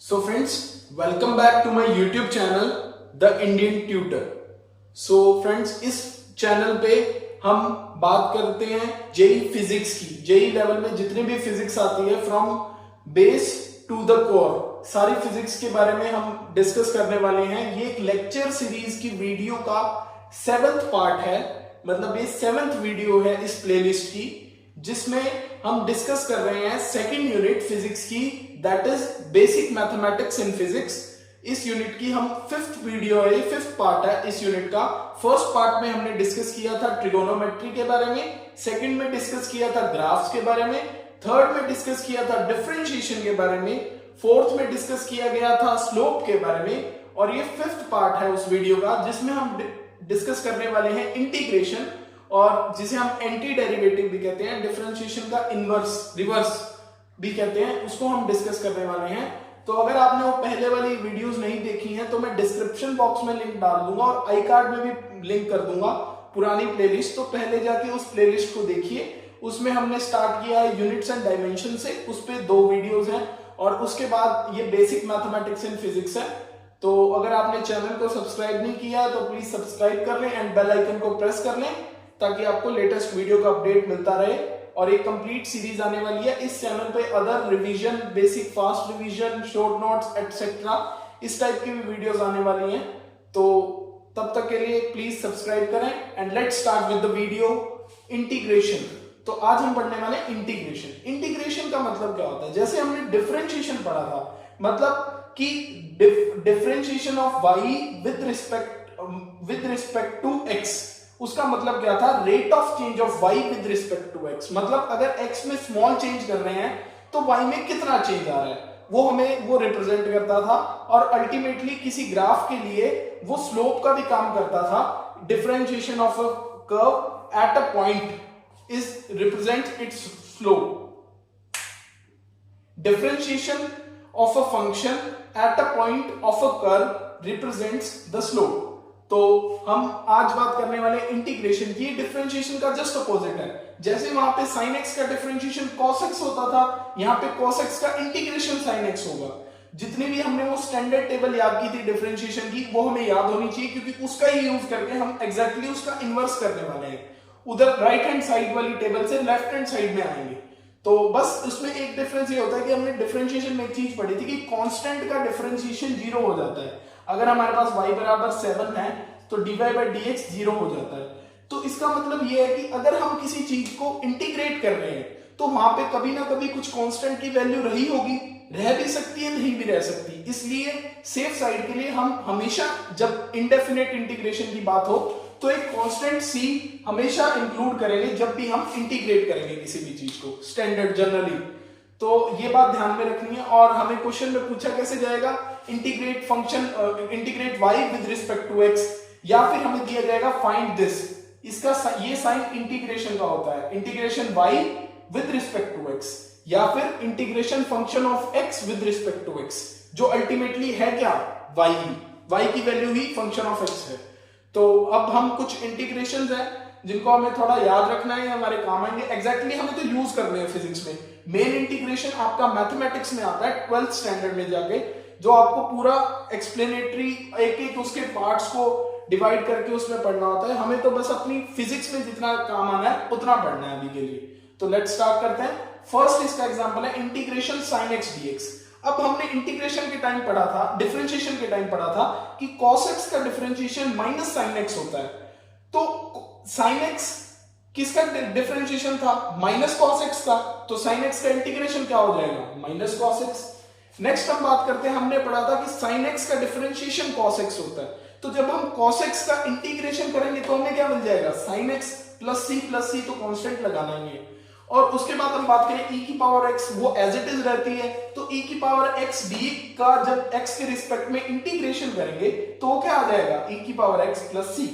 So friends, welcome back to my YouTube channel, The Indian Tutor. So friends, इस channel पे हम बात करते हैं जेई फिजिक्स की। जेई लेवल में जितनी भी फिजिक्स आती है from base to the core, सारी फिजिक्स के बारे में हम डिस्कस करने वाले हैं। ये एक लेक्चर सीरीज की वीडियो का 7th पार्ट है, मतलब ये 7th वीडियो है इस प्लेलिस्ट की, जिसमें हम डिस्कस कर रहे हैं सेकंड यूनिट फिजिक्स की, that is basic mathematics in physics. इस यूनिट की हम 5th वीडियो है, 5th पार्ट है इस यूनिट का। फर्स्ट पार्ट में हमने डिस्कस किया था ट्रिगोनोमेट्री के बारे में, सेकंड में डिस्कस किया था ग्राफ्स के बारे में, थर्ड में डिस्कस किया था डिफरेंशिएशन के बारे में, फोर्थ में डिस्कस किया गया था स्लोप के बारे में, और ये 5th पार्ट है उस वीडियो का, जिसमें हम डिस्कस करने वाले हैं इंटीग्रेशन, और जिसे हम एंटी डेरिवेटिव भी कहते हैं, डिफरेंशिएशन का इनवर्स, रिवर्स भी कहते हैं, उसको हम डिस्कस करने वाले हैं। तो अगर आपने वो पहले वाली वीडियोस नहीं देखी हैं तो मैं डिस्क्रिप्शन बॉक्स में लिंक डाल दूंगा और आई कार्ड में भी लिंक कर दूंगा पुरानी प्लेलिस्ट, तो पहले जाके उस प्लेलिस्ट को देखिए। उसमें हमने स्टार्ट किया है यूनिट्स एंड डायमेंशन से, उस पे 2 वीडियोस हैं, और उसके बाद ये बेसिक मैथमेटिक्स इन फिजिक्स है। तो अगर आपने चैनल को सब्सक्राइब नहीं किया तो प्लीज सब्सक्राइब कर लें एंड बेल आइकन को प्रेस कर लें, ताकि आपको लेटेस्ट वीडियो का अपडेट मिलता रहे। और एक कंप्लीट सीरीज आने वाली है इस चैनल पे, other revision, basic fast revision, short notes etcetera, इस टाइप की भी वीडियोस आने वाली हैं। तो तब तक के लिए प्लीज सब्सक्राइब करें and let's start with the video integration. तो आज हम पढ़ने वाले इंटीग्रेशन। इंटीग्रेशन का मतलब क्या होता है? जैसे हमने डिफरेंशिएशन पढ़ा था, मतलब कि differentiation of y with respect to x, उसका मतलब क्या था? Rate of change of y with respect to x। मतलब अगर x में स्मॉल चेंज कर रहे हैं तो y में कितना चेंज आ रहा है, वो हमें वो रिप्रेजेंट करता था। और अल्टीमेटली किसी ग्राफ के लिए वो स्लोप का भी काम करता था। Differentiation of a curve at a point is represent it's slope. Differentiation of a function at a point of a curve represents the slope. तो हम आज बात करने वाले इंटीग्रेशन की। डिफरेंशिएशन का जस्ट अपोजिट है। जैसे वहां पे sin x का डिफरेंशिएशन cos x होता था, यहाँ पे cos x का इंटीग्रेशन sin x होगा। जितनी भी हमने वो स्टैंडर्ड टेबल याद की थी डिफरेंशिएशन की, वो हमें याद होनी चाहिए, क्योंकि उसका ही यूज करके हम एग्जैक्टली उसका इनवर्स करने वाले हैं। उधर राइट हैंड साइड वाली टेबल से लेफ्ट हैंड साइड में आएंगे। तो बस उसमें एक डिफरेंस ये होता है कि हमने डिफरेंशिएशन में एक चीज पढ़ी थी कि कांस्टेंट का डिफरेंशिएशन 0 हो जाता है। अगर हमारे पास y बराबर 7 है तो dy by dx 0 हो जाता है। तो इसका मतलब ये है कि अगर हम किसी चीज को इंटीग्रेट कर रहे हैं तो वहां पे कभी ना कभी कुछ कांस्टेंट की वैल्यू रही होगी, रह भी सकती है, नहीं भी रह सकती। इसलिए सेफ साइड के लिए हम हमेशा जब इंडेफिनेट इंटीग्रेशन की बात हो तो एक कांस्टेंट c हमेशा इंक्लूड करेंगे जब भी हम इंटीग्रेट करेंगे किसी भी चीज को, स्टैंडर्ड जनरली। तो ये बात ध्यान में रखनी है। और हमें क्वेश्चन में पूछा कैसे जाएगा? Integrate function, integrate y with respect to x, या फिर हमें दिया जाएगा फाइंड दिस। इसका ये साइन इंटीग्रेशन का होता है, integration y with respect to x, या फिर integration function of x with respect to x, जो अल्टीमेटली है क्या? y की वैल्यू ही फंक्शन ऑफ x है। तो अब हम कुछ इंटीग्रेशंस हैं जिनको हमें थोड़ा याद रखना है, हमारे काम आएंगे। एग्जैक्टली हमें तो यूज करने हैं फिजिक्स में। मेन इंटीग्रेशन आपका मैथमेटिक्स में आता है 12th स्टैंडर्ड में जाके, जो आपको पूरा एक्सप्लेनेटरी एक एक उसके पार्ट्स को डिवाइड करके उसमें पढ़ना होता है। हमें तो बस अपनी फिजिक्स में जितना काम आना है उतना पढ़ना है अभी के लिए। तो लेट्स स्टार्ट करते हैं। फर्स्ट इसका एग्जांपल है इंटीग्रेशन sin x dx। अब हमने इंटीग्रेशन के टाइम पढ़ा था, डिफरेंशिएशन के टाइम पढ़ा था कि cos x का डिफरेंशिएशन माइनस sin x होता है। तो sin x किसका डिफरेंशिएशन था? माइनस cos x था। तो sin x का इंटीग्रेशन क्या हो जाएगा? Minus cos x। नेक्स्ट हम बात करते हैं, हमने पढ़ा था कि sin x का डिफरेंशिएशन cos x होता है। तो जब हम cos x का इंटीग्रेशन करेंगे तो हमें क्या मिल जाएगा? sin x प्लस c तो कांस्टेंट लगाना है। और उसके बाद हम बात करें e की पावर x, वो एज इट इज रहती है। तो e की पावर x d का जब x के रिस्पेक्ट में इंटीग्रेशन करेंगे तो क्या आ जाएगा? e की पावर x प्लस c।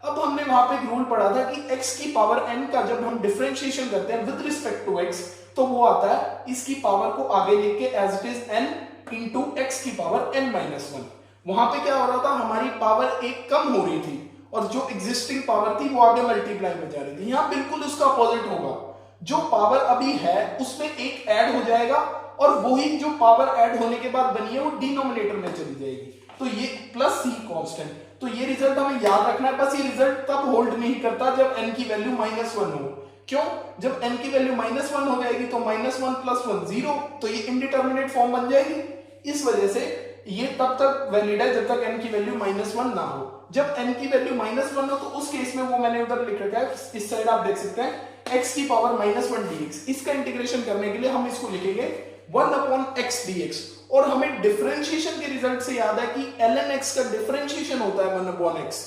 अब हमने वहां पे एक रूल पढ़ा था कि x की पावर n का जब हम डिफरेंशिएशन करते हैं विद रिस्पेक्ट टू x, तो वो आता है इसकी पावर को आगे लिख के as it is n into x की पावर n माइनस 1। वहां पे क्या हो रहा था? हमारी पावर एक कम हो रही थी और जो एग्जिस्टिंग पावर थी वो आगे मल्टीप्लाई में जा रही थी। यहां बिल्कुल उसका अपोजिट होगा। जो पावर अभी है उसमें एक ऐड हो जाएगा और वही जो पावर ऐड होने के बाद बनी है वो डिनोमिनेटर में चली जाएगी, तो ये प्लस सी कांस्टेंट। तो ये रिजल्ट हमें याद रखना है, बस ये रिजल्ट तब होल्ड नहीं करता जब n की वैल्यू -1 हो। क्यों? जब n की वैल्यू -1 हो जाएगी तो -1 + 1 0, तो ये इनडिटरमिनेट फॉर्म बन जाएगी। इस वजह से ये तब तक वैलिड है जब तक n की वैल्यू -1 ना हो। जब n की वैल्यू -1 हो तो उस केस में वो मैंने उधर लिख रखा है, इस साइड आप देख सकते हैं x की पावर -1 dx। इसका इंटीग्रेशन करने के लिए हम इसको लिखेंगे 1/x dx, और हमें डिफरेंशिएशन के रिजल्ट से याद है कि ln x का डिफरेंशिएशन होता है 1/x,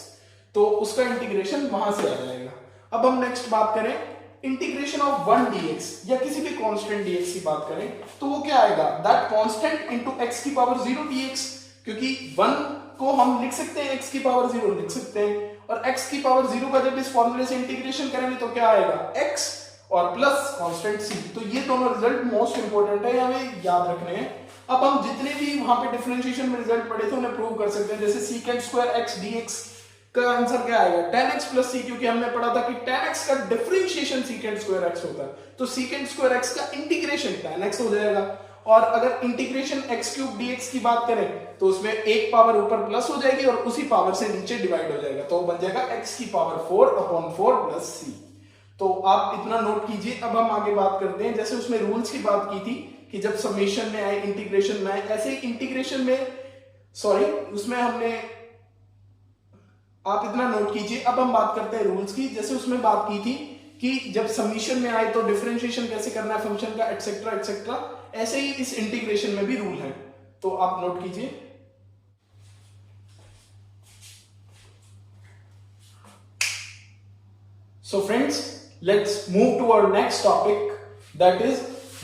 तो उसका इंटीग्रेशन वहां से आ जाएगा। अब हम नेक्स्ट बात करें इंटीग्रेशन ऑफ 1 dx या किसी भी कांस्टेंट dx की बात करें तो वो क्या आएगा, दैट कांस्टेंट इनटू x की पावर 0 dx, क्योंकि 1 को हम लिख सकते हैं x की पावर 0 लिख सकते हैं, और x की पावर 0 का जब इस फॉर्मूले से इंटीग्रेशन करेंगे तो क्या आएगा, x और प्लस कांस्टेंट c। तो ये दोनों रिजल्ट मोस्ट इंपोर्टेंट है, हमें याद रखने हैं। अब हम जितने भी वहां पे डिफरेंशिएशन में रिजल्ट पढ़े थे उन्हें प्रूव कर सकते हैं। जैसे secant square x dx का आंसर क्या आएगा, tan x plus c, क्योंकि हमने पढ़ा था कि tan x का डिफरेंशिएशन secant square x होता है, तो secant square x का इंटीग्रेशन tan x हो जाएगा। और अगर इंटीग्रेशन x³ dx की बात करें तो उसमें एक पावर ऊपर प्लस हो जाएगी और उसी पावर से नीचे डिवाइड हो जाएगा, तो बन जाएगा x की पावर 4/4 प्लस c। तो आप इतना नोट कीजिए। अब हम आगे बात करते हैं, जैसे उसमें रूल्स की बात की थी कि जब समेशन में आए, इंटीग्रेशन में आए, ऐसे ही इंटीग्रेशन में उसमें हमने, आप इतना नोट कीजिए। अब हम बात करते हैं रूल्स की। जैसे उसमें बात की थी कि जब समीशन में आए तो डिफरेंशिएशन कैसे करना है फंक्शन का, एटसेट्रा एटसेट्रा, ऐसे ही इस इंटीग्रेशन में भी रूल है, तो आप नोट कीजिए। So friends, let's move to our next topic, that is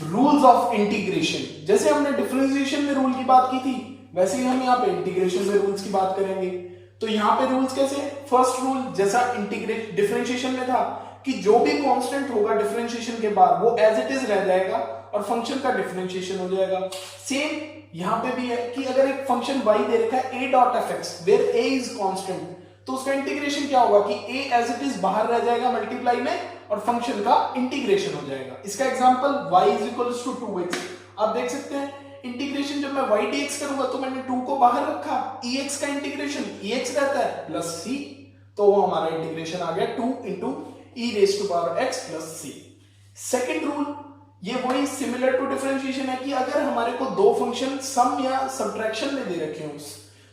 rules of integration। जैसे हमने डिफरेंशिएशन में रूल की बात की थी वैसे ही हम यहाँ पे इंटीग्रेशन में रूल्स की बात करेंगे। तो यहाँ पे रूल्स कैसे, फर्स्ट रूल जैसा डिफरेंशिएशन में था कि जो भी कांस्टेंट होगा डिफरेंशिएशन के बाद वो एज इट इज रह जाएगा और फंक्शन का डिफरेंशिएशन हो जाएगा। सेम यहाँ पे भी है कि अगर एक फंक्शन y दे रखा है a.fx where a is constant, तो उसका इंटीग्रेशन क्या होगा कि a एज इट इज बाहर रह जाएगा मल्टीप्लाई में और फंक्शन का इंटीग्रेशन हो जाएगा। इसका एग्जांपल y = 2x, आप देख सकते हैं इंटीग्रेशन जब मैं y dx करूंगा तो मैंने 2 को बाहर रखा, ex का इंटीग्रेशन ex रहता है प्लस c, तो वो हमारा इंटीग्रेशन आ गया 2 × e⁻x + c। सेकंड रूल ये वही सिमिलर टू डिफरेंशिएशन है कि अगर हमारे को दो फंक्शन सम या सब्ट्रैक्शन में दे रखे हो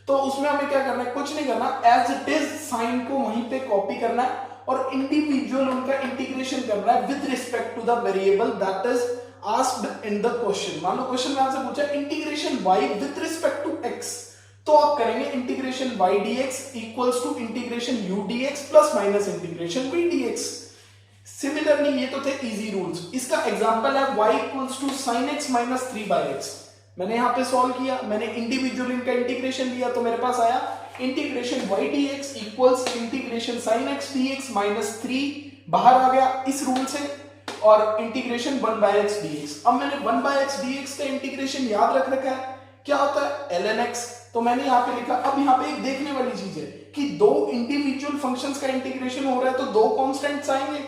तो उसमें हमें क्या करना है, कुछ नहीं करना, एज इट इज साइन को वहीं पे कॉपी करना है और इंडिविजुअल उनका इंटीग्रेशन करना है with respect to the variable that is asked in the question. मान लो क्वेश्चन में आपसे पूछा integration y with respect to x, तो आप करेंगे integration y dx equals to integration u dx plus minus integration v dx। Similarly ये तो थे इजी रूल्स। इसका एग्जांपल है y equals to sin x minus 3/x। मैंने यहाँ पे सॉल्व किया, मैंने इंडिविजुअल इनका इंटीग्रेशन लिया तो मेरे पास आया integration y dx equals integration sin x dx minus 3 बाहर आ गया इस रूल से, और इंटीग्रेशन 1/x dx। अब मैंने 1/x dx का इंटीग्रेशन याद रख रखा है, क्या होता है ln x, तो मैंने यहाँ पे लिखा। अब यहाँ पे एक देखने वाली चीज है कि दो इंडिविजुअल फंक्शंस का इंटीग्रेशन हो रहा है तो दो कांस्टेंट्स आएंगे,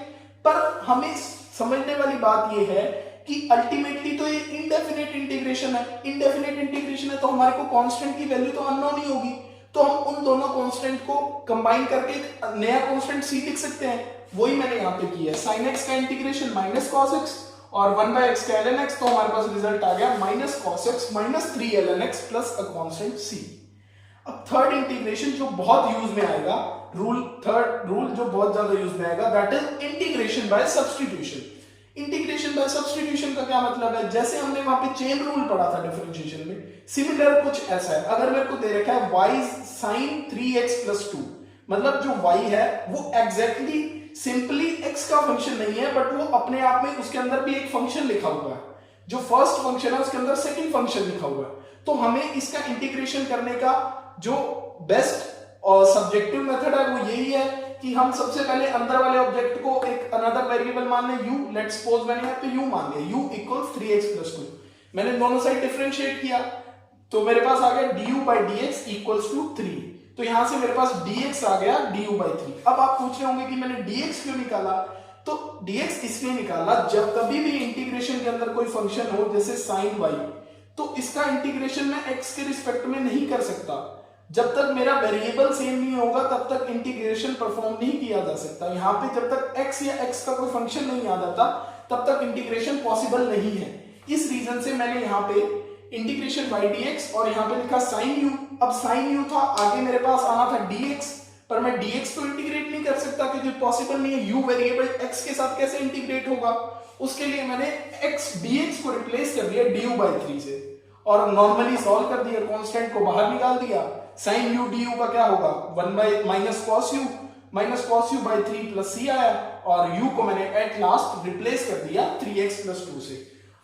पर हमें समझने वाली बात ये है कि अल्टीमेटली तो ये इनडेफिनेट इंटीग्रेशन है। इनडेफिनेट इंटीग्रेशन है तो हमारे को कांस्टेंट की वैल्यू तो अननोन ही होगी, तो हम उन दोनों कांस्टेंट को कंबाइन करके एक नया कांस्टेंट c लिख सकते हैं। वही मैंने यहाँ पे किया है, sin x का इंटीग्रेशन माइनस cos x और 1/x का ln x, तो हमारे पास रिजल्ट आ गया minus cos x minus 3 ln x plus a constant c। अब थर्ड इंटीग्रेशन जो बहुत यूज में आएगा, थर्ड रूल जो बहुत ज्यादा यूज में आएगा, that is integration by substitution. Integration by substitution का क्या मतलब है, जैसे हमने वहां पे चेन रूल पढ़ा था डिफरेंशिएशन में, सिमिलर कुछ ऐसा है। अगर मेरे को दे रखा है y sin 3x + 2, मतलब जो y है वो एग्जैक्टली सिंपली x का फंक्शन नहीं है, बट वो अपने आप में उसके अंदर भी एक फंक्शन लिखा हुआ है। जो फर्स्ट फंक्शन है उसके अंदर सेकंड फंक्शन लिखा हुआ है, तो हमें इसका इंटीग्रेशन करने का जो बेस्ट और सब्जेक्टिव मेथड है वो यही है कि हम सबसे पहले अंदर वाले ऑब्जेक्ट को एक अनदर वेरिएबल मान लें u। लेट्स सपोज मैंने यहाँ पे u मान लिया, u = 3x + 2। मैंने दोनों साइड डिफरेंशिएट किया तो मेरे पास आ गया du/dx = 3, तो यहां से मेरे पास dx आ गया du/3। अब आप पूछ रहे होंगे कि मैंने dx क्यों निकाला, तो dx इसलिए निकाला जब कभी भी इंटीग्रेशन के अंदर कोई फंक्शन हो जैसे sin y, तो इसका इंटीग्रेशन मैं x के रिस्पेक्ट में नहीं कर सकता। जब तक मेरा वेरिएबल सेम नहीं होगा तब तक इंटीग्रेशन परफॉर्म नहीं किया जा सकता। यहाँ पे जब तक x या x का कोई फंक्शन नहीं आ जाता तब तक इंटीग्रेशन पॉसिबल नहीं है। इस रीजन से मैंने यहाँ पे इंटीग्रेशन y dx और यहाँ पे लिखा sin u। अब sin u था, आगे मेरे पास आना था dx, पर मैं dx को इंटीग्रेट नहीं कर सकता क्योंकि पॉसिबल नहीं है। u वेरिएबल x के साथ कैसे इंटीग्रेट होगा? उसके लिए मैंने x dx को रिप्लेस कर दिया du/3 से और नॉर्मली सॉल्व कर दिया, कांस्टेंट को बाहर निकाल दिया। sin u du का क्या होगा? 1 - cos u by 3 plus c आया और u को मैंने एट लास्ट रिप्लेस कर दिया 3x + 2 से।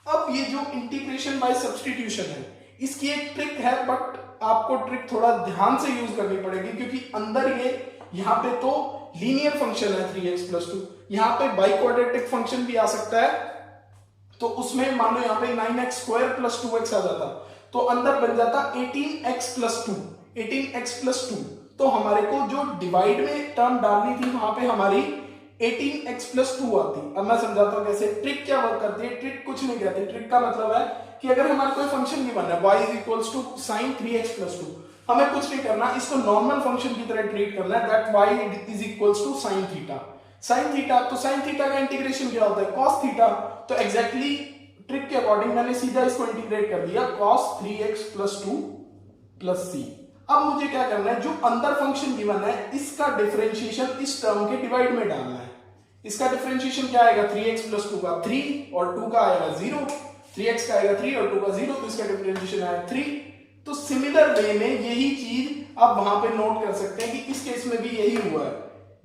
अब ये जो इंटीग्रेशन बाय सब्स्टिट्यूशन है इसकी एक ट्रिक है, बट आपको ट्रिक थोड़ा ध्यान से यूज करनी पड़ेगी क्योंकि अंदर ये यहाँ पे तो लीनियर फंक्शन है 3x + 2, यहाँ पे बाई क्वाड्रेटिक फंक्शन भी आ सकता है, तो उसमें मान लो यहाँ पे 9x² + 2x आ जाता तो अंदर बन जाता 18x + 2, 18x + 2। तो हमारे को जो डिवाइड में टर्म डालनी थी वहां पे हमारी 18x + 2 आती। अब मैं समझाता हूं कैसे। ट्रिक क्या वर्क करती है? ट्रिक कुछ नहीं कहती। ट्रिक का मतलब है कि अगर हमारा कोई फंक्शन गिवन है y = sin 3x + 2, हमें कुछ नहीं करना, इसको नॉर्मल फंक्शन की तरह ट्रीट करना है, that y = sin theta. sin theta, तो sin थीटा का इंटीग्रेशन क्या होता है? cos theta. तो एग्जैक्टली ट्रिक के अकॉर्डिंग मैंने सीधा इसको इंटीग्रेट कर दिया cos 3x + 2 + c। अब मुझे क्या करना है? जो अंदर फंक्शन गिवन है इसका डिफरेंशिएशन इस टर्म के डिवाइड में डालना है। इसका डिफरेंशिएशन क्या आएगा? 3x + 2 का 3 और 2 का आएगा 0, 3x का आएगा 3 और 2 का 0, तो इसका डिफरेंशिएशन आया 3। तो सिमिलर वे में यही चीज आप वहां पे नोट कर सकते हैं कि इस केस में भी यही हुआ है।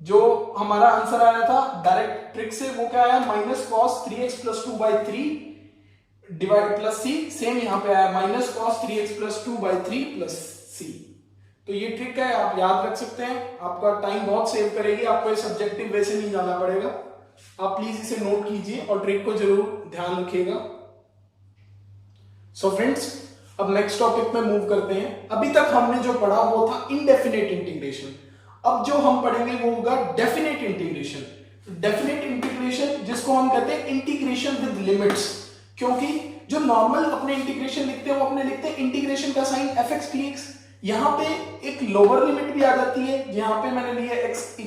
जो हमारा आंसर आया था डायरेक्ट ट्रिक से वो क्या आया? -cos 3x + 2 by 3 divide plus c। Same यहाँ पे आया -cos 3x + 2 by 3 plus c। तो ये ट्रिक है, आप याद रख सकते हैं, आपका टाइम बहुत सेव करेगी, आपको ये सब्जेक्टिव वे से नहीं जाना पड़ेगा। आप प्लीज इसे नोट कीजिए और ट्रिक को जरूर ध्यान रखिएगा। सो फ्रेंड्स, अब नेक्स्ट टॉपिक में मूव करते हैं। अभी तक हमने जो पढ़ा वो था इनडेफिनेट इंटीग्रेशन। अब जो हम पढ़ेंगे वो होगा डेफिनेट इंटीग्रेशन। डेफिनेट इंटीग्रेशन जिसको हम कहते हैं इंटीग्रेशन विद लिमिट्स, क्योंकि जो नॉर्मल अपने इंटीग्रेशन लिखते हैं वो अपने लिखते हैं इंटीग्रेशन का साइन fx dx। यहां पे एक लोअर लिमिट भी आ जाती है, यहां पे मैंने लिया x =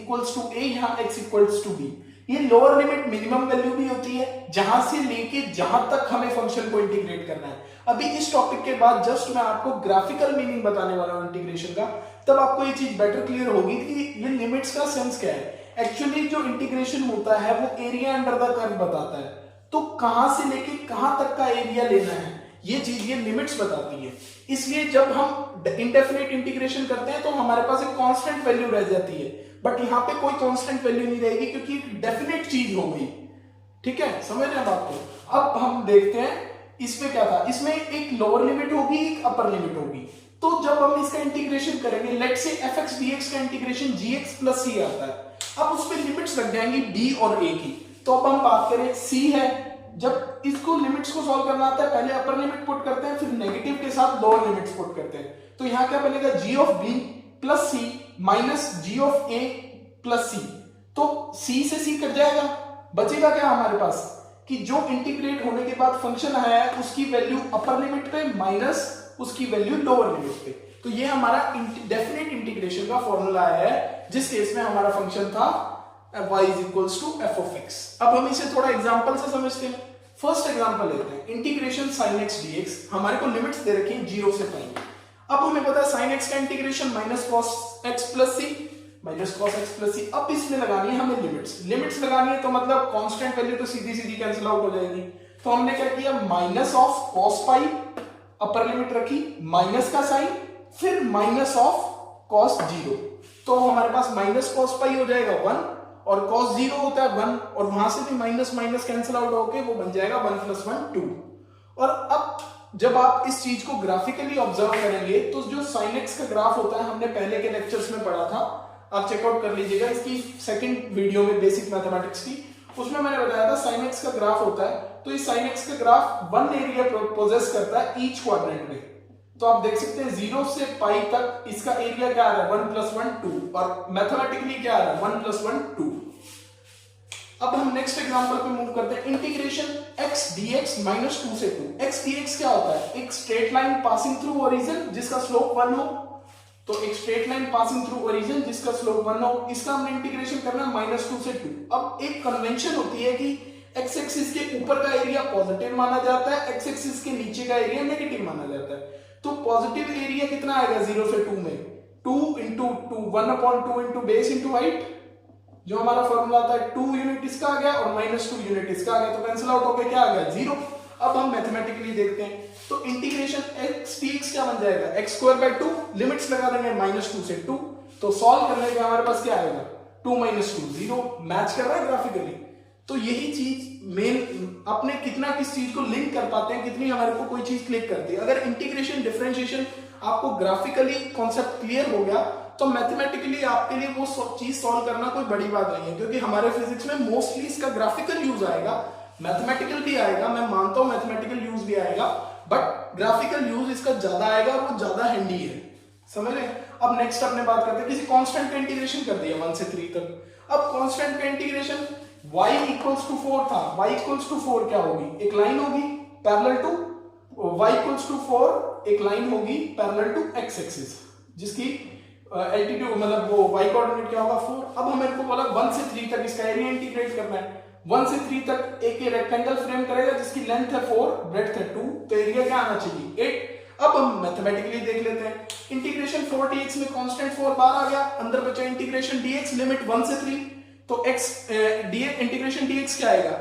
a, यहां x = b। ये लोअर लिमिट मिनिमम वैल्यू भी होती है जहां से लेके जहां तक हमें फंक्शन को इंटीग्रेट करना है। अभी इस टॉपिक के बाद जस्ट मैं आपको ग्राफिकल मीनिंग बताने वाला हूं इंटीग्रेशन का, तब आपको ये चीज बेटर क्लियर होगी कि ये लिमिट्स का सेंस क्या है। एक्चुअली जो इंटीग्रेशन होता है वो एरिया अंडर द कर्व बताता है, तो कहां से लेके कहां तक का एरिया लेना है ये चीज ये लिमिट्स बताती है। इसलिए जब हम इंडेफिनेट इंटीग्रेशन करते हैं तो हमारे पास एक कांस्टेंट वैल्यू रह जाती है, बट यहाँ पे कोई कांस्टेंट वैल्यू नहीं रहेगी क्योंकि एक डेफिनेट चीज हो गई। ठीक है, समझ रहे हैं बात को? अब हम देखते हैं इसमें क्या था। इसमें एक लोअर लिमिट होगी, एक अपर लिमिट होगी। तो जब हम इसका इंटीग्रेशन करेंगे, लेट्स से fx dx का इंटीग्रेशन gx + c आता है। अब उसमें लिमिट्स लग जाएंगी b और a की। तो अब हम बात करें c है, जब इसको लिमिट्स को सॉल्व करना आता है पहले अपर लिमिट पुट करते हैं, फिर नेगेटिव के साथ लोअर लिमिट्स पुट करते हैं। तो यहां क्या बनेगा? g(b + c - g(a + c)। तो c से c कट जाएगा, बचेगा क्या हमारे पास कि जो इंटीग्रेट होने के बाद फंक्शन आया है उसकी वैल्यू अपर लिमिट पे माइनस उसकी वैल्यू लोअर लिमिट पे। तो ये हमारा डेफिनेट इंटीग्रेशन का फॉर्मूला है, जिस केस में हमारा फंक्शन था y = f(x). अब हम इसे थोड़ा एग्जांपल से समझते हैं। फर्स्ट एग्जांपल लेते हैं, इंटीग्रेशन sin x dx। हमारे को लिमिट्स दे रखी हैं 0 से π। अब हमें पता है sin x का integration -cos x + c, -cos x + c। अब इसमें लगानी है हमें लिमिट्स लगानी है, तो मतलब कांस्टेंट वैल्यू तो सीधी सीधी कैंसिल आउट हो जाएगी। तो हमने क्या किया? -cos π अपर लिमिट रखी, माइनस का साइन, फिर -cos 0। तो हमारे पास -cos π हो जाएगा 1 और cos 0 होता है 1, और वहां से भी माइनस माइनस कैंसिल आउट होके वो बन जाएगा 1 + 1 2। और अब जब आप इस चीज को ग्राफिकली ऑब्जर्व करेंगे तो जो sin x का ग्राफ होता है हमने पहले के लेक्चर्स में पढ़ा था, आप चेकआउट कर लीजिएगा इसकी सेकंड वीडियो में बेसिक मैथमेटिक्स की। उसमें मैंने बताया था sin x का ग्राफ होता है, तो इस sin x का ग्राफ 1 एरिया पोजेस करता है ईच क्वाड्रेंट में। तो आप देख सकते हैं 0 से π तक इसका एरिया क्या आ रहा है? 1 + 1 2, और मैथमेटिकली क्या आ रहा है? 1 + 1 2। अब हम नेक्स्ट एग्जांपल पे मूव करते हैं, इंटीग्रेशन x dx माइनस 2 से 2। x dx क्या होता है? एक straight line passing through origin जिसका स्लोप 1 हो, तो एक straight line passing through origin जिसका स्लोप 1 हो, इसका हमने इंटीग्रेशन करना है माइनस 2 से 2। अब एक कन्वेंशन होती है कि x एक्सिस के ऊपर का एरिया पॉजिटिव माना जाता है, x एक्सिस के नीचे का एरिया नेगेटिव माना जाता है। तो पॉजिटिव एरिया कितना आएगा 0 से 2 में? 2 into 2, 1/2 into base into height, जो हमारा फॉर्मूला आता है 2 यूनिट इसका आ गया और माइनस 2 यूनिट इसका आ गया, तो कैंसिल आउट होकर क्या आ गया 0। अब हम मैथमेटिकली देखते हैं, तो इंटीग्रेशन x dx क्या बन जाएगा? x²/2, लिमिट्स लगा देंगे माइनस 2 से 2, तो सॉल्व करने के हमारे पास क्या आएगा 2 माइनस 2 0। मैच कर रहा है ग्राफिकली। तो यही चीज मेन अपने कितना किस चीज को लिंक कर पाते हैं, कितनी हमारे को कोई चीज क्लिक करती है। अगर इंटीग्रेशन डिफरेंशिएशन आपको ग्राफिकली कॉन्सेप्ट क्लियर हो गया तो मैथमेटिकली आपके लिए वो चीज सॉल्व करना कोई बड़ी बात नहीं है, क्योंकि हमारे फिजिक्स में मोस्टली इसका ग्राफिकल यूज आएगा, मैथमेटिकल भी आएगा, मैं मानता हूं मैथमेटिकल यूज भी आएगा, बट ग्राफिकल यूज इसका ज्यादा आएगा और वो ज्यादा हैंडी है, समझ रहे। अब नेक्स्ट अपने बात करते हैं, किसी कांस्टेंट का इंटीग्रेशन कर दिया 1 से 3 तक। अब कांस्टेंट का इंटीग्रेशन y इक्वल्स टू 4 था, y इक्वल्स टू 4 क्या होगी? एक लाइन होगी parallel to y equals to 4, एक लाइन होगी पैरेलल टू x एक्सिस जिसकी एल्टीट्यूड मतलब वो y कोऑर्डिनेट क्या होगा 4। अब हमें को बोला 1 से 3 तक इसका एरिया इंटीग्रेट करना है। 1 से 3 तक एक रेक्टेंगल फ्रेम करेगा जिसकी लेंथ है 4, ब्रेड्थ है 2, तो एरिया क्या आना चाहिए 8। अब हम मैथमेटिकली देख लेते हैं, इंटीग्रेशन 4 dx में कांस्टेंट 4 बार आ गया, अंदर बचा इंटीग्रेशन dx लिमिट 1 से 3, तो x dx इंटीग्रेशन dx क्या आएगा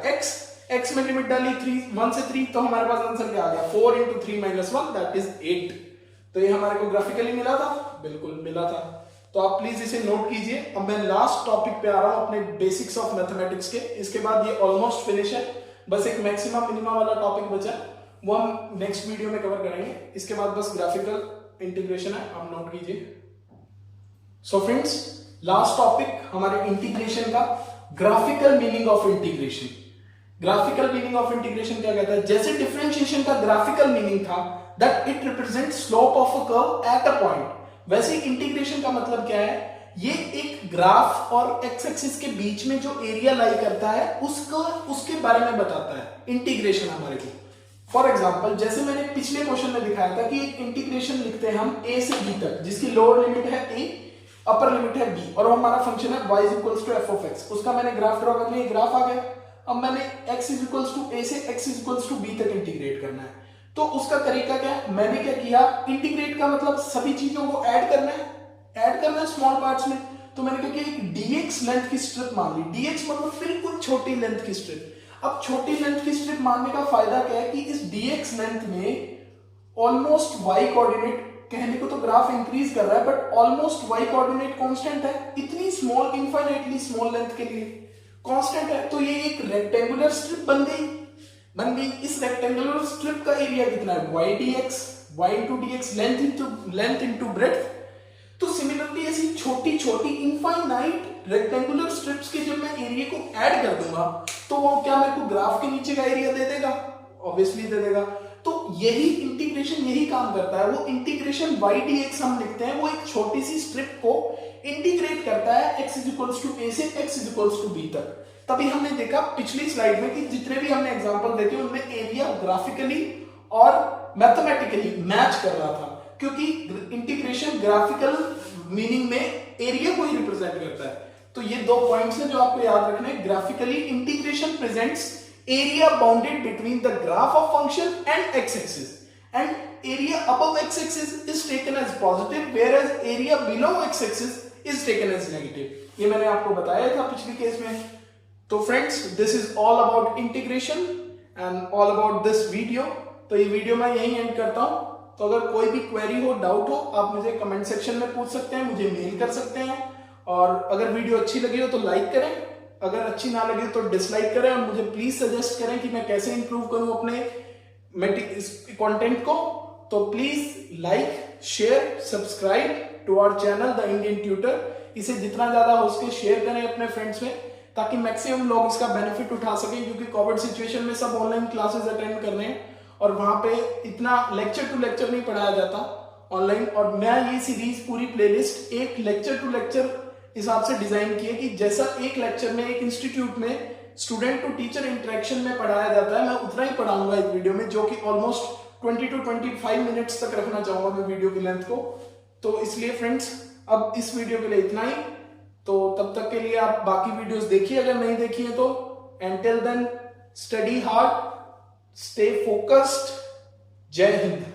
x में लिमिट डाली 1 से 3, तो हमारे पास आंसर क्या आ गया 4 into 3 minus 1 दैट इज 8। तो ये हमारे को ग्राफिकली मिला था, बिल्कुल मिला था। तो आप प्लीज इसे नोट कीजिए। अब मैं लास्ट टॉपिक पे आ रहा हूं अपने बेसिक्स ऑफ मैथमेटिक्स के, इसके बाद ये ऑलमोस्ट फिनिश है, बस एक मैक्सिमम मिनिमम वाला टॉपिक बचा है, वो हम नेक्स्ट वीडियो में कवर करेंगे। इसके बाद बस ग्राफिकल इंटीग्रेशन है, आप नोट कीजिए। सो फ्रेंड्स, लास्ट टॉपिक हमारे इंटीग्रेशन का, graphical meaning of integration. Graphical meaning of integration क्या कहता है? जैसे डिफरेंशिएशन का ग्राफिकल मीनिंग था that it represents slope of a curve at a point, वैसे इंटीग्रेशन का मतलब क्या है? ये एक ग्राफ और एक्स एक्सिस के बीच में जो एरिया लाई करता है उसके बारे में बताता है इंटीग्रेशन हमारे को। फॉर एग्जाम्पल, जैसे मैंने पिछले क्वेश्चन में दिखाया था कि एक इंटीग्रेशन लिखते हैं हम a से b तक, जिसकी लोअर लिमिट है a, अपर लिमिट है b, और वो हमारा फंक्शन है y equals to F of X. उसका मैंने ग्राफ ड्रॉ कर लिया, ग्राफ आ गया। अब मैंने x इक्वल्स टू a से x इक्वल्स टू b तक इंटीग्रेट करना है, तो उसका तरीका क्या है? मैंने क्या किया, इंटीग्रेट का मतलब सभी चीजों को ऐड करना है स्मॉल पार्ट्स में। तो मैंने क्या किया, एक dx लेंथ की स्ट्रिप मान ली, dx मतलब बिल्कुल छोटी लेंथ की स्ट्रिप। अब छोटी लेंथ की स्ट्रिप मानने का फायदा क्या है कि इस dx लेंथ में ऑलमोस्ट y कोऑर्डिनेट, कहने को तो ग्राफ इंक्रीज कर रहा है but almost y coordinate constant है, इतनी स्मॉल, इनफाइनाइटली स्मॉल लेंथ के लिए कांस्टेंट है। तो ये एक रेक्टेंगुलर स्ट्रिप बन गई। इस रेक्टेंगुलर स्ट्रिप का एरिया कितना है y dx, y into dx, length into breadth. तो सिमिलरली ऐसी छोटी छोटी इनफाइनाइट रेक्टेंगुलर स्ट्रिप्स के जब मैं एरिया को ऐड कर दूंगा तो वो क्या मेरे को ग्राफ के नीचे का एरिया दे देगा? ऑब्वियसली दे देगा। तो यही इंटीग्रेशन यही काम करता है। वो इंटीग्रेशन y dx हम लिखते हैं, वो एक छोटी सी स्ट्रिप को इंटीग्रेट करता है x इक्वल्स टू a से x इक्वल्स टू b तक। तभी हमने देखा पिछली स्लाइड में कि जितने भी हमने एग्जांपल देखे उनमें एरिया ग्राफिकली और मैथमेटिकली मैच कर रहा था, क्योंकि इंटीग्रेशन ग्राफिकल मीनिंग में एरिया को ही रिप्रेजेंट करता है। तो ये दो पॉइंट्स हैं जो आपको याद रखने हैं। Graphically integration presents area bounded between the graph of function and x-axis, and area above x-axis is taken as positive whereas area below x-axis is taken as negative. ये मैंने आपको बताया था पिछली केस में। तो friends, this is all about integration and all about this video। तो ये वीडियो मैं यहीं एंड करता हूं। तो अगर कोई भी क्वेरी हो, डाउट हो, आप मुझे कमेंट सेक्शन में पूछ सकते हैं, मुझे मेल कर सकते हैं, और अगर वीडियो अच्छी लगी हो तो लाइक करें, अगर अच्छी ना लगे तो डिसलाइक करें, और मुझे प्लीज सजेस्ट करें कि मैं कैसे इंप्रूव करूं अपने कंटेंट को। तो please like, share, subscribe to our channel the Indian tutor. इसे जितना ज्यादा हो सके शेयर करें अपने फ्रेंड्स में, ताकि मैक्सिमम लोग इसका बेनिफिट उठा सकें, क्योंकि कोविड सिचुएशन में सब ऑनलाइन क्लासेस अटेंड कर रहे हैं और वहां पे इतना लेक्चर टू लेक्चर नहीं पढ़ाया जाता ऑनलाइन। और मैं ये सीरीज पूरी प्लेलिस्ट एक लेक्चर टू लेक्चर हिसाब से डिजाइन की है कि जैसा एक लेक्चर में एक इंस्टीट्यूट में स्टूडेंट टू टीचर इंटरेक्शन में पढ़ाया जाता है, मैं उतना ही पढ़ाऊंगा इस वीडियो में, जो कि ऑलमोस्ट 20 to 25 मिनट्स तक रखना चाहूंगा मैं वीडियो की लेंथ को। तो इसलिए फ्रेंड्स अब इस वीडियो के लिए इतना ही। तो तब तक के लिए आप बाकी वीडियोस देखिए अगर नहीं देखी है तो। Until then, study hard, stay focused. Jai Hind.